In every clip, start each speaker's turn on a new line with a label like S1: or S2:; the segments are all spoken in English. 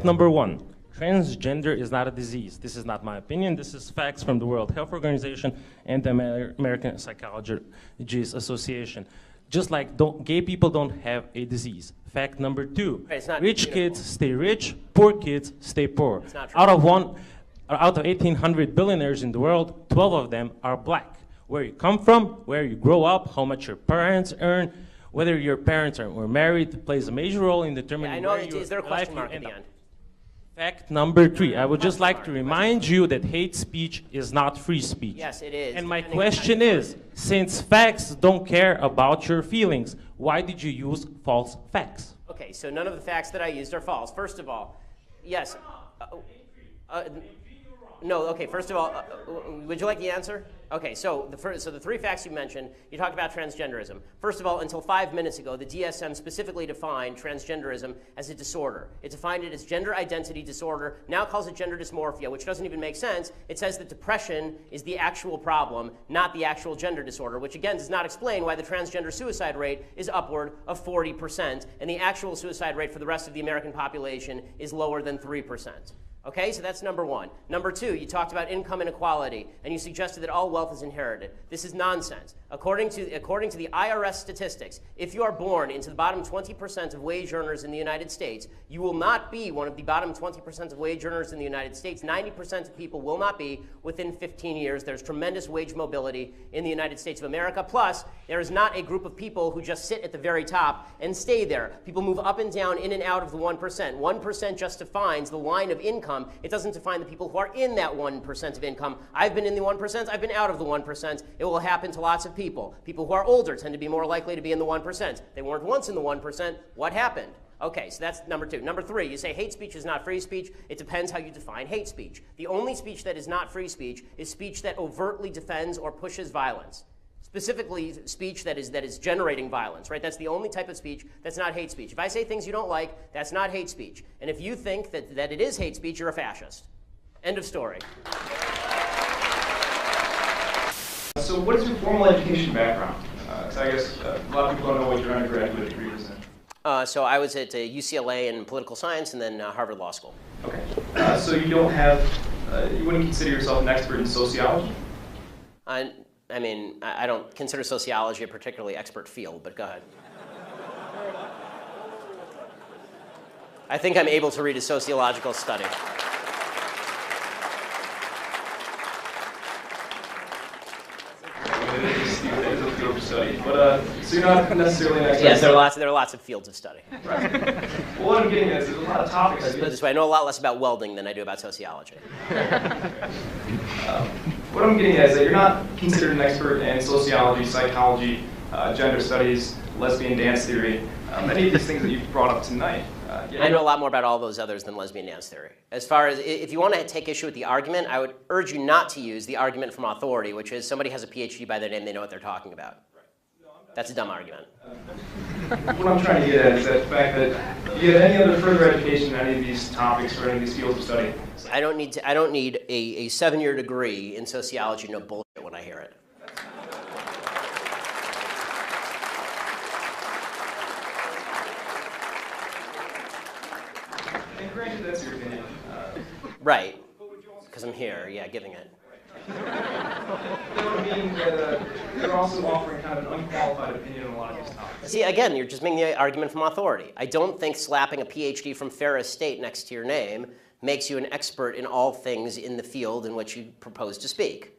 S1: Fact number 1. Transgender is not a disease. This is not my opinion. This is facts from the World Health Organization and the American Psychologists Association. Just like gay people don't have a disease. Fact number 2. Rich kids stay rich, poor kids stay poor.
S2: It's not true.
S1: Out of 1,800 billionaires in the world, 12 of them are black. Where you come from, where you grow up, how much your parents earn, whether your parents were married plays a major role in determining where you
S2: is there a question mark at the end?
S1: Fact number 3. I would just like to remind you that hate speech is not free speech.
S2: Yes, it is.
S1: And my question is, since facts don't care about your feelings, why did you use false facts?
S2: Okay, so none of the facts that I used are false. First of all, yes. No, okay, first of all, would you like the answer? Okay, so the 3 facts you mentioned, you talked about transgenderism. First of all, until 5 minutes ago, the DSM specifically defined transgenderism as a disorder. It defined it as gender identity disorder, now calls it gender dysmorphia, which doesn't even make sense. It says that depression is the actual problem, not the actual gender disorder, which again does not explain why the transgender suicide rate is upward of 40%, and the actual suicide rate for the rest of the American population is lower than 3%. Okay, so that's number 1. Number 2, you talked about income inequality, and you suggested that all wealth is inherited. This is nonsense. According to the IRS statistics, if you are born into the bottom 20% of wage earners in the United States, you will not be one of the bottom 20% of wage earners in the United States. 90% of people will not be within 15 years. There's tremendous wage mobility in the United States of America. Plus, there is not a group of people who just sit at the very top and stay there. People move up and down, in and out of the 1%. 1% just defines the line of income. It doesn't define the people who are in that 1% of income. I've been in the 1%. I've been out of the 1%. It will happen to lots of people. People who are older tend to be more likely to be in the 1%. They weren't once in the 1%. What happened? Okay, so that's number 2. Number 3, you say hate speech is not free speech. It depends how you define hate speech. The only speech that is not free speech is speech that overtly defends or pushes violence. Specifically, speech that is generating violence, right? That's the only type of speech that's not hate speech. If I say things you don't like, that's not hate speech. And if you think that it is hate speech, you're a fascist. End of story.
S3: So what is your formal education background? Because I guess a lot of people don't know what your undergraduate degree was in.
S2: So I was at UCLA in political science and then Harvard Law School.
S3: Okay. So you don't have, you wouldn't consider yourself an expert in sociology?
S2: I mean, I don't consider sociology a particularly expert field, but go ahead. I think I'm able to read a sociological study.
S3: But so you're not necessarily an expert.
S2: Yes, there are lots of fields of study.
S3: Right. Well, what I'm getting at is there's a lot of topics.
S2: Let's put it this way, I know a lot less about welding than I do about sociology.
S3: What I'm getting at is that you're not considered an expert in sociology, psychology, gender studies, lesbian dance theory, many of these things that you've brought up tonight.
S2: I know a lot more about all those others than lesbian dance theory. As far as, if you want to take issue with the argument, I would urge you not to use the argument from authority, which is somebody has a PhD by their name, they know what they're talking about. That's a dumb argument.
S3: What I'm trying to get at is that the fact that if you have any other further education in any of these topics or any of these fields of study.
S2: I don't need a 7-year degree in sociology to know bullshit when I hear it.
S3: And granted, that's your opinion.
S2: Right, because I'm here, yeah, giving it.
S3: That would mean that you're also offering kind of an unqualified opinion on a lot of these topics.
S2: See, again, you're just making the argument from authority. I don't think slapping a PhD from Ferris State next to your name makes you an expert in all things in the field in which you propose to speak.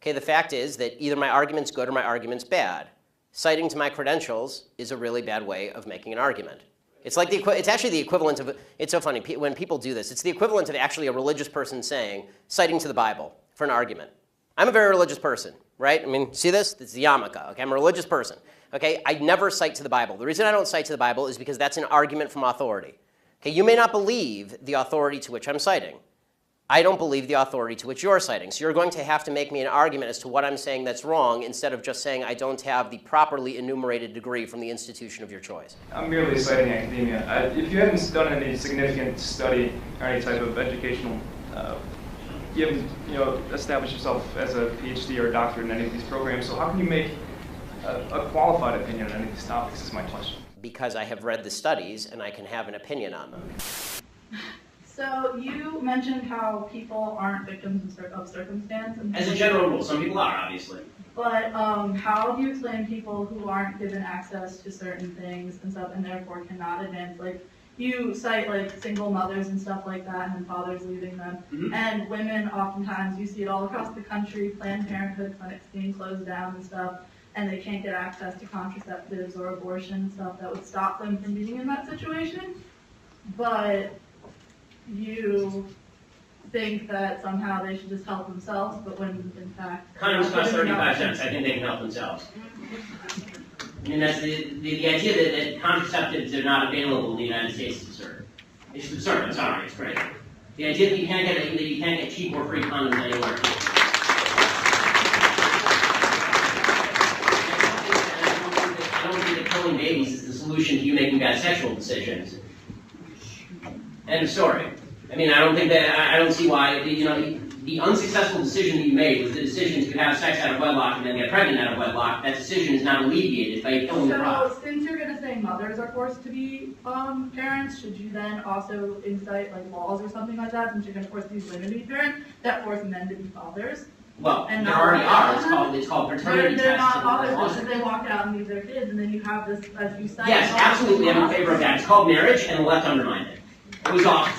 S2: Okay, the fact is that either my argument's good or my argument's bad. Citing to my credentials is a really bad way of making an argument. It's like it's actually the equivalent of, it's so funny, when people do this, it's the equivalent of actually a religious person saying, citing to the Bible for an argument. I'm a very religious person, right? I mean, see this? It's the yarmulke, okay? I'm a religious person, okay? I never cite to the Bible. The reason I don't cite to the Bible is because that's an argument from authority. Okay, you may not believe the authority to which I'm citing. I don't believe the authority to which you're citing. So you're going to have to make me an argument as to what I'm saying that's wrong instead of just saying I don't have the properly enumerated degree from the institution of your choice.
S3: I'm merely citing academia. If you haven't done any significant study or any type of educational, you haven't established yourself as a PhD or a doctorate in any of these programs, so how can you make a qualified opinion on any of these topics is my question.
S2: Because I have read the studies and I can have an opinion on them.
S4: So you mentioned how people aren't victims of circumstance. And
S5: As a general rule, some people are, obviously.
S4: But how do you explain people who aren't given access to certain things and stuff, and therefore cannot advance? Like you cite like single mothers and stuff like that, and fathers leaving them, and women. Oftentimes, you see it all across the country. Planned Parenthood clinics being closed down and stuff, and they can't get access to contraceptives or abortion and stuff that would stop them from being in that situation. But you think that somehow they should just help themselves, but when in fact...
S5: Condoms cost 35 cents. I think they can help themselves. I mean, that's the idea that contraceptives are not available in the United States is absurd. It's absurd. I'm sorry. It's crazy. The idea that you can't get cheap or free condoms anywhere. I don't think that killing babies is the solution to you making bad sexual decisions. End of story. I mean, I don't see why, the unsuccessful decision that you made was the decision to have sex out of wedlock and then get pregnant out of wedlock. That decision is not alleviated by killing the product.
S4: So, since you're going to say mothers are forced to be parents, should you then also incite like laws or something like that, since you're going to force these women to be parents, that force men to be fathers?
S5: Well,
S4: and
S5: there already are. It's called paternity
S4: They're
S5: tests.
S4: not fathers because they walk out and leave their kids, and then you have this, as you cite.
S5: Yes, absolutely. I'm in favor of that. It's called marriage, and the left undermined it. It was awesome.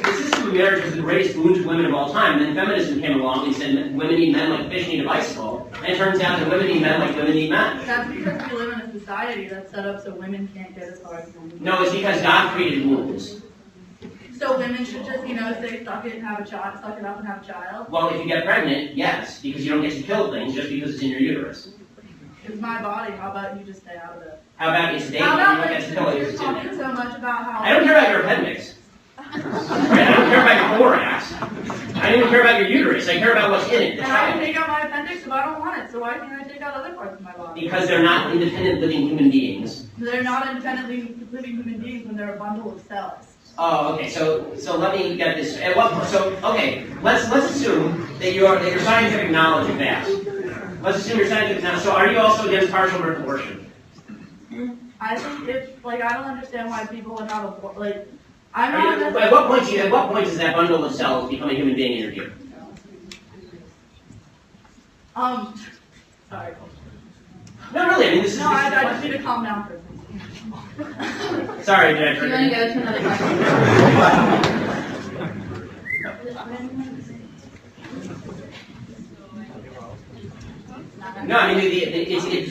S5: The system of marriage was the greatest boon to women of all time. Then feminism came along and said women need men like fish need a bicycle. And it turns out that women need men like women need men.
S4: That's because we live in a society that's set up so women can't get as far as men.
S5: No, it's because God created wombs.
S4: So women should just, say suck it and have a child, suck it up and have a child?
S5: Well, if you get pregnant, yes, because you don't get to kill things just because it's in your uterus.
S4: It's my body. How about you just stay out of it?
S5: How about it's dating?
S4: How
S5: You
S4: about
S5: don't get to kill it
S4: you're
S5: because it's in
S4: talking
S5: there.
S4: so much about how...
S5: I don't care about your appendix. I don't care about your thorax. I don't even care about your uterus. I care about what's in it.
S4: And I can take out my appendix if I don't want it, so why can't I take out other parts of my body?
S5: Because they're not independent living human beings.
S4: They're not independently living human beings when they're a bundle of cells.
S5: Oh, okay. So let me get this. At what point? So okay, let's assume that your scientific knowledge is vast. Let's assume your scientific knowledge. So are you also against partial birth abortion?
S4: I think if I don't understand why people would have
S5: At what point does that bundle of cells become a human being in your view?
S4: Sorry.
S5: No, really. I mean, this is.
S4: I just need to calm down for a second.
S5: Sorry, Jennifer.
S4: Do you want to go to another question?
S5: No, I mean,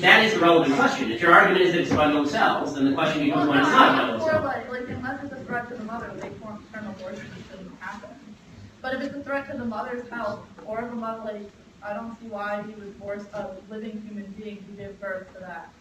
S5: that is the relevant question. If your argument is that it's a bundle of cells, then the question becomes when it's not a bundle of cells.
S4: Unless it's a threat to the mother, late term abortion shouldn't happen. But if it's a threat to the mother's health, or the mother, I don't see why he would force a living human being to give birth to that.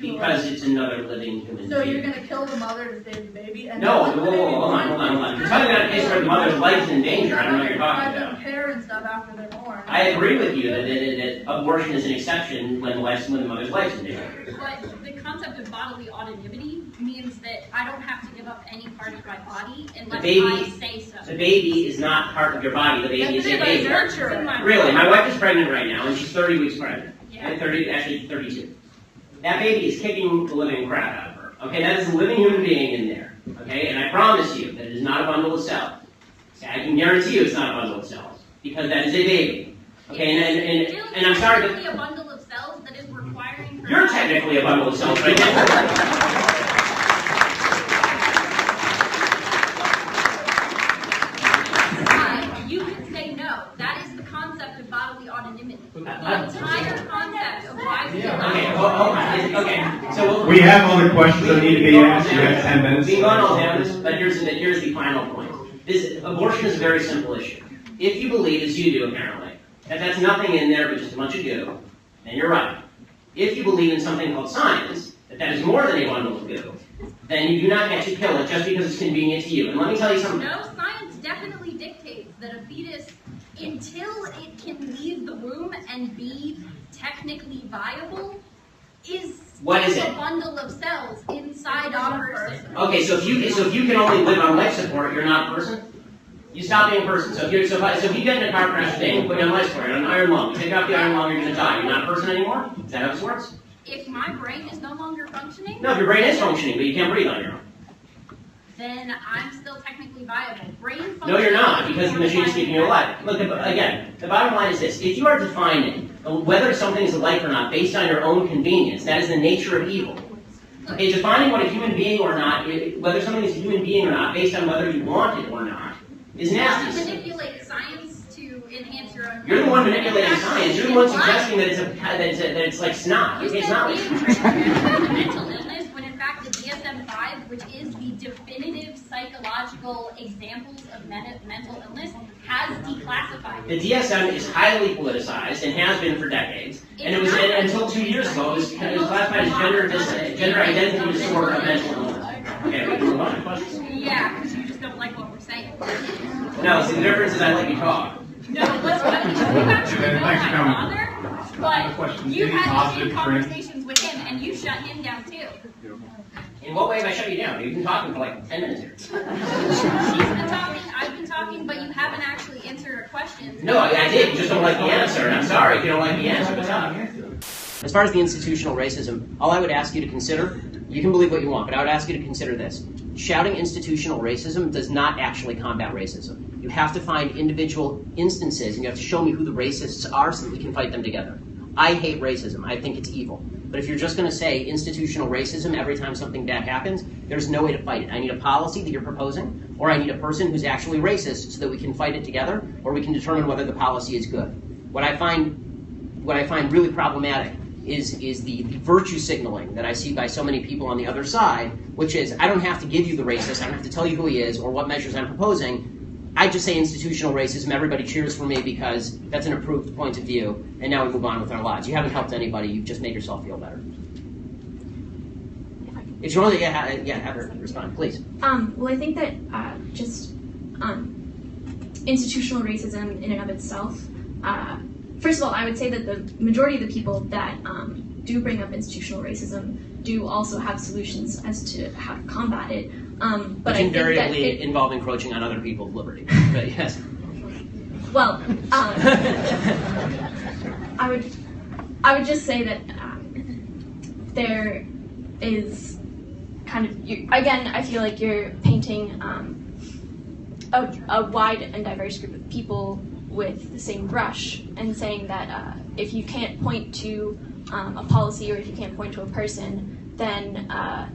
S5: Because it's another living human being.
S4: So you're going to kill the mother to save the baby? And
S5: no, hold on. You're talking about a case where the mother's life is in danger. I don't know what you're talking about.
S4: Care and stuff after they're born.
S5: I agree with you that abortion is an exception when the mother's life is in danger.
S6: But the concept of bodily autonomy means that I don't have to give up any part of my body unless I say so.
S5: The baby is not part of your body. The baby is your baby.
S6: Nurture.
S5: Really, my wife is pregnant right now, and she's 30 weeks pregnant.
S6: Yeah.
S5: And 32. That baby is kicking the living crap out of her. Okay, that is a living human being in there. Okay, and I promise you that it is not a bundle of cells. Okay, I can guarantee you it's not a bundle of cells because that is a baby. Okay, and I'm sorry, but
S6: a bundle of cells that is requiring her.
S5: You're technically a bundle of cells right now.
S6: You can say no. That is the concept of bodily autonomy. The entire concept of why we
S5: Okay, so
S7: we have other questions that need to be asked. You have 10 minutes.
S5: We can go on all down this, but here's the final point. Abortion is a very simple issue. If you believe, as you do apparently, that that's nothing in there but just a bunch of goo, then you're right. If you believe in something called science, that is more than a bundle of goo, then you do not get to kill it just because it's convenient to you. And let me tell you something.
S6: No, science definitely dictates that a fetus, until it can leave the womb and be technically viable, is a bundle of cells inside a person.
S5: Okay, so if you can only live on life support, you're not a person. You stop being a person. So if you get in a car crash today and put you on life support, you're on an iron lung. You take off the iron lung, you're going to die. You're not a person anymore. Is that how this works?
S6: if my brain is no longer functioning...
S5: No, if your brain is functioning, but you can't breathe on your own.
S6: Then I'm still technically viable. Brain function...
S5: No, you're not, because the machine is keeping you alive. Look, again, the bottom line is this. If you are defining whether something is a life or not based on your own convenience, that is the nature of evil. Okay, defining what a human being or not, whether something is a human being or not, based on whether you want it or not, is nasty.
S6: You manipulate science to enhance your own...
S5: You're the one manipulating science. You're the one suggesting that it's like snot. Okay, it's not like
S6: mental illness, when in fact the DSM-5, which is the definitive psychological examples of mental illness, has declassified
S5: it. The DSM is highly politicized and has been for decades. And it was until 2 years ago, it was classified as gender identity disorder of mental illness. Okay, we can move on to questions.
S6: Yeah, because you just don't like what we're saying.
S5: No, see, the difference is I let you talk.
S6: No, what's funny is you actually know my father, but you had the same conversations with him, and you shut him down too.
S5: In what way have I shut you down? You've been talking for like 10 minutes here.
S6: She's been talking, I've been talking, but you haven't actually answered her questions.
S5: No, I did. You just don't like the answer. And I'm sorry if you don't like the answer. As far as the institutional racism, all I would ask you to consider, you can believe what you want, but I would ask you to consider this. Shouting institutional racism does not actually combat racism. You have to find individual instances, and you have to show me who the racists are so that we can fight them together. I hate racism. I think it's evil. But if you're just going to say institutional racism every time something bad happens, there's no way to fight it. I need a policy that you're proposing, or I need a person who's actually racist so that we can fight it together, or we can determine whether the policy is good. What I find really problematic is the virtue signaling that I see by so many people on the other side, which is, I don't have to give you the racist, I don't have to tell you who he is or what measures I'm proposing. I just say institutional racism, everybody cheers for me because that's an approved point of view, and now we move on with our lives. You haven't helped anybody, you've just made yourself feel better. If you want to, have her respond, please.
S8: Well, I think that institutional racism in and of itself, first of all, I would say that the majority of the people that do bring up institutional racism do also have solutions as to how to combat it. But
S5: which invariably involve encroaching on other people's liberty. But yes.
S8: Well, I would just say that there is kind of, again, I feel like you're painting a wide and diverse group of people with the same brush and saying that if you can't point to a policy or if you can't point to a person, then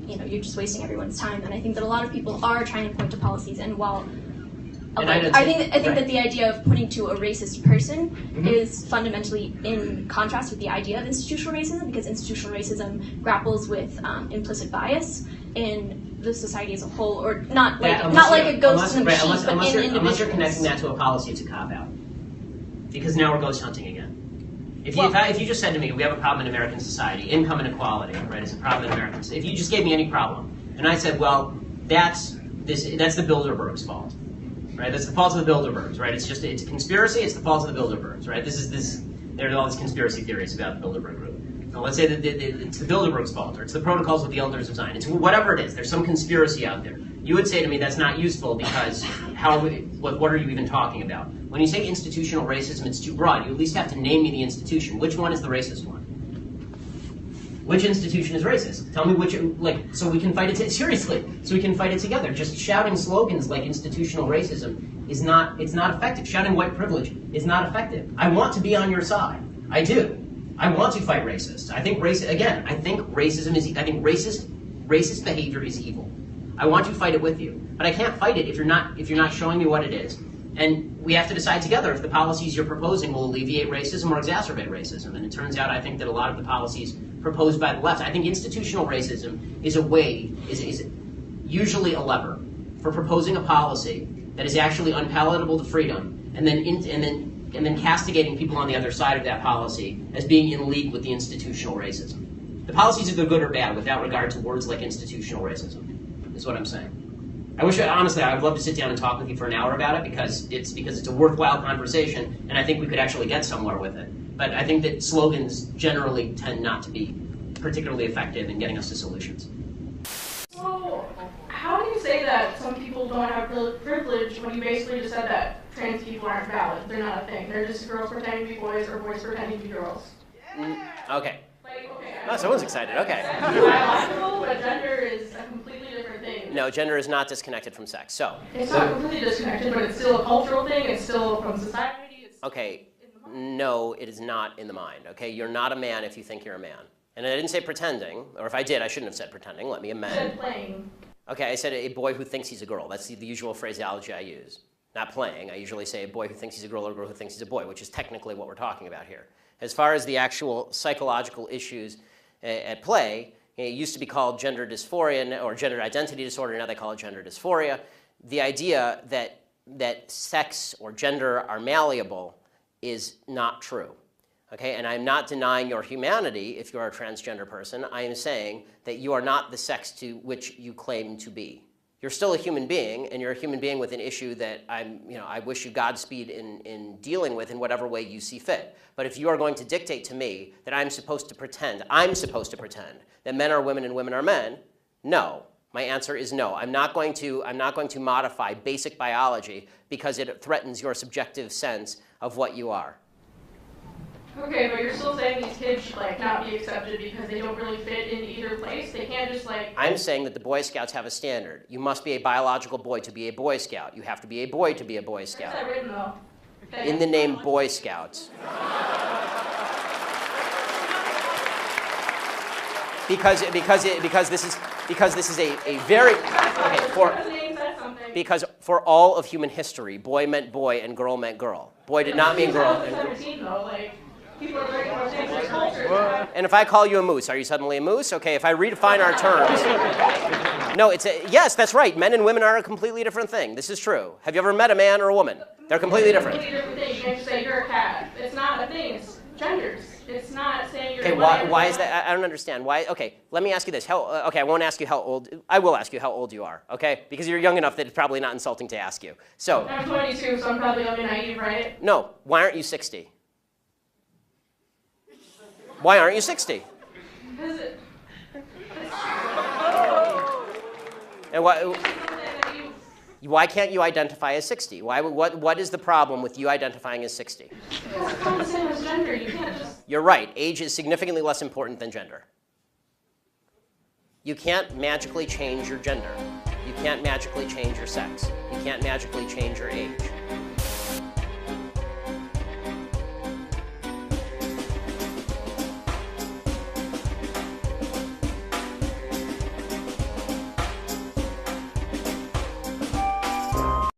S8: you're just wasting everyone's time. And I think that a lot of people are trying to point to policies. And while I think that the idea of pointing to a racist person is fundamentally in contrast with the idea of institutional racism, because institutional racism grapples with implicit bias in the society as a whole, or not like a ghost in the machine, but in individuals.
S5: Unless you're connecting that to a policy, it's a cop-out. Because now we're ghost hunting again. If you just said to me, we have a problem in American society, income inequality, right, is a problem in American society. If you just gave me any problem, and I said, well, that's the Bilderbergs' fault, right? That's the fault of the Bilderbergs, right? It's a conspiracy. It's the fault of the Bilderbergs, right? There are all these conspiracy theories about the Bilderberg group. Now, let's say that it's the Bilderbergs' fault, or it's the Protocols of the Elders of Zion. It's whatever it is. There's some conspiracy out there. You would say to me that's not useful because what are you even talking about? When you say institutional racism, it's too broad. You at least have to name me the institution. Which one is the racist one? Which institution is racist? Tell me which, so we can fight it seriously. So we can fight it together. Just shouting slogans like institutional racism it's not effective. Shouting white privilege is not effective. I want to be on your side. I do. I want to fight racists. I think racism is. I think racist behavior is evil. I want to fight it with you, but I can't fight it if you're not showing me what it is. And we have to decide together if the policies you're proposing will alleviate racism or exacerbate racism. And it turns out, I think that a lot of the policies proposed by the left, I think institutional racism is usually a lever for proposing a policy that is actually unpalatable to freedom, and then castigating people on the other side of that policy as being in league with the institutional racism. The policies are good or bad without regard to words like institutional racism, is what I'm saying. Honestly, I would love to sit down and talk with you for an hour about it because it's a worthwhile conversation, and I think we could actually get somewhere with it. But I think that slogans generally tend not to be particularly effective in getting us to solutions.
S4: So, how do you say that some people don't have privilege when you basically just said that trans people aren't valid? They're not a thing. They're just girls pretending to be boys or boys pretending to be girls.
S2: Okay.
S4: Okay,
S2: Oh, someone's excited. Okay.
S4: It's biological, but gender is a completely different thing.
S2: No, gender is not disconnected from sex. So.
S4: It's not completely disconnected, but it's still a cultural thing. It's still from society. It's
S2: Okay. No, it is not in the mind. Okay, you're not a man if you think you're a man. And I didn't say pretending, or if I did, I shouldn't have said pretending. Let me amend.
S4: You said playing.
S2: Okay, I said a boy who thinks he's a girl. That's the usual phraseology I use. Not playing. I usually say a boy who thinks he's a girl or a girl who thinks he's a boy, which is technically what we're talking about here. As far as the actual psychological issues at play, it used to be called gender dysphoria or gender identity disorder. Now they call it gender dysphoria. The idea that sex or gender are malleable is not true. Okay, and I'm not denying your humanity if you're a transgender person. I am saying that you are not the sex to which you claim to be. You're still a human being, and you're a human being with an issue that I wish you Godspeed in dealing with in whatever way you see fit. But if you are going to dictate to me that I'm supposed to pretend that men are women and women are men, no. My answer is no. I'm not going to modify basic biology because it threatens your subjective sense of what you are.
S4: Okay, but you're still saying these kids should not be accepted because they don't really fit in either place? They can't just
S2: I'm saying that the Boy Scouts have a standard. You must be a biological boy to be a Boy Scout. You have to be a boy to be a Boy Scout.
S4: Where's that written, though? Okay.
S2: In the name Boy Scouts. Because this is a very because for all of human history, boy meant boy and girl meant girl. Boy did not mean girl.
S4: People are breaking our same-sex culture.
S2: And if I call you a moose, are you suddenly a moose? Okay, if I redefine our terms. No, yes, that's right. Men and women are a completely different thing. This is true. Have you ever met a man or a woman? They're completely different.
S4: Completely different thing. You can't just say you're a cat. It's not a thing. It's genders. It's not saying you're.
S2: Okay, why is that? I don't understand. Why? Okay, let me ask you this. Okay, I won't ask you how old. I will ask you how old you are. Okay, because you're young enough that it's probably not insulting to ask you. So.
S4: I'm 22, so I'm probably young and naive, right?
S2: No. Why aren't you 60? Why aren't you 60?
S4: Because
S2: And why can't you identify as 60? What is the problem with you identifying as 60?
S4: Because it's not the same as gender. You can't just.
S2: You're right. Age is significantly less important than gender. You can't magically change your gender. You can't magically change your sex. You can't magically change your age.